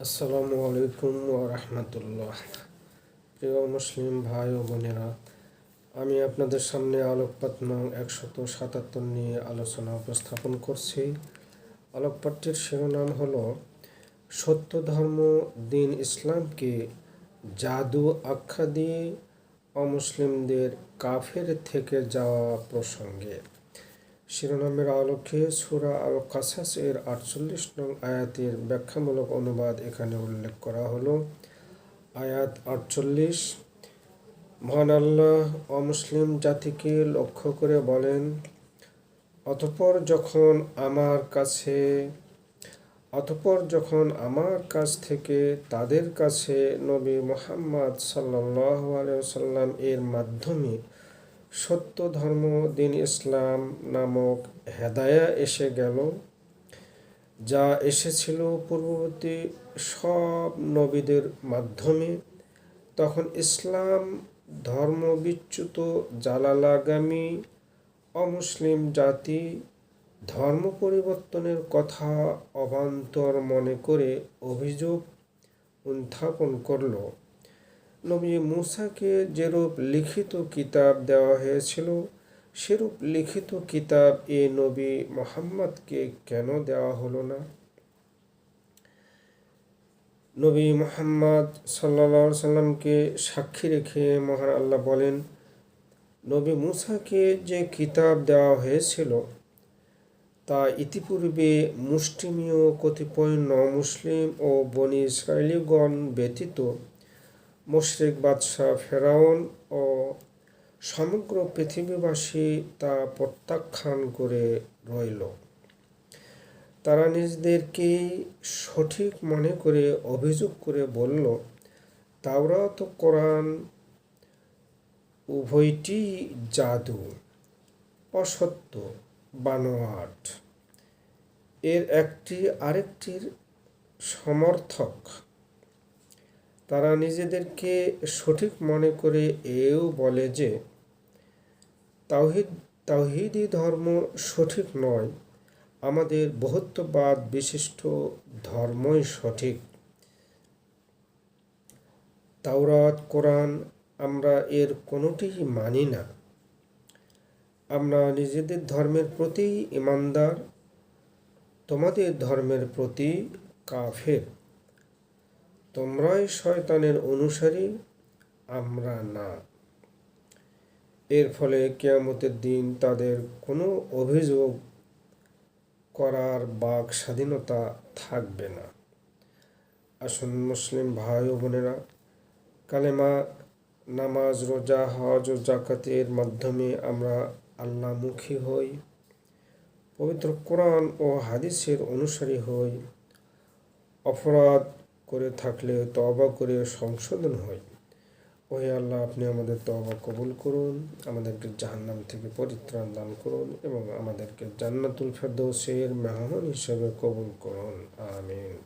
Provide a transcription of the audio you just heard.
আসসালামু আলাইকুম রাহমাতুল্লাহ। প্রিয় মুসলিম ভাই ও বোনেরা, আমি আপনাদের সামনে আলোকপাত নং 177 নিয়ে আলোচনা উপস্থাপন করছি। আলোকপাতটির শিরোনাম হলো সত্য ধর্ম দিন ইসলামকে জাদু আখ্যা দিয়ে অমুসলিমদের কাফের থেকে যাওয়া প্রসঙ্গে। শিরোনামের আলোকে সূরা আল কাসাস এর 48 নং আয়াতের ব্যাখ্যামূলক অনুবাদ এখানে উল্লেখ করা হলো। আয়াত 48, মহান আল্লাহ অমুসলিম জাতিকে লক্ষ্য করে বলেন, অতঃপর যখন আমার কাছ থেকে তাদের কাছে নবী মুহাম্মদ সাল্লাল্লাহু আলাইহি ওয়াসাল্লাম এর মাধ্যমে সত্য ধর্ম দিন ইসলাম নামক হেদায়া এসে গেল, যা এসেছিল পূর্ববর্তী সব নবীদের মাধ্যমে, তখন ইসলাম ধর্মবিচ্যুত জালালাগামী অমুসলিম জাতি ধর্ম পরিবর্তনের কথা অবান্তর মনে করে অভিযোগ উত্থাপন করল। নবী মূসাকে যেরূপ লিখিত কিতাব দেওয়া হয়েছিল, সেরূপ লিখিত কিতাব এ নবী মুহাম্মদকে কেন দেওয়া হলো না? নবী মুহাম্মদ সাল্লাল্লাহু আলাইহি সাল্লামকে সাক্ষী রেখে মহান আল্লাহ বলেন, নবী মূসাকে যে কিতাব দেওয়া হয়েছিল তা ইতিপূর্বে মুষ্টিমেয় কতিপয় নমুসলিম ও বনী ইসরাঈলীগণ ব্যতীত মুশরিক বাদশাহ ফেরাউন ও সমগ্র পৃথিবীবাসী তা প্রত্যাখ্যান করে রইল। তারা নিজেদেরকেই সঠিক মনে করে অভিযোগ করে বলল, তাওরাত ও কোরআন উভয়টি জাদু, অসত্য, বানোয়াট, এর একটি আরেকটির সমর্থক। তারা নিজেদেরকে সঠিক মনে করে এও বলে যে তাওহীদি ধর্ম সঠিক নয়, আমাদের বহুত্ববাদ বিশিষ্ট ধর্মই সঠিক। তাওরাত, কোরআন আমরা এর কোনোটিই মানি না। আমরা নিজেদের ধর্মের প্রতি ঈমানদার, তোমাদের ধর্মের প্রতি কাফের। তোমরাই শয়তানের অনুসারী, আমরা না। এর ফলে কিয়ামতের দিন তাদের কোনো অভিযোগ করার বাক স্বাধীনতা থাকবে না। আসুন মুসলিম ভাই ও বোনেরা, কালেমা, নামাজ, রোজা, হজ ও যাকাতের মাধ্যমে আমরা আল্লাহমুখী হই, পবিত্র কোরআন ও হাদিসের অনুসারী হই, অপরাধ করে থাকলে তওবা করে সংশোধন হই। ওহে আল্লাহ, আপনি আমাদের তওবা কবুল করুন, আমাদেরকে জাহান্নাম থেকে পরিত্রাণ দান করুন এবং আমাদেরকে জান্নাতুল ফেরদৌসের মেহমান হিসেবে কবুল করুন। আমিন।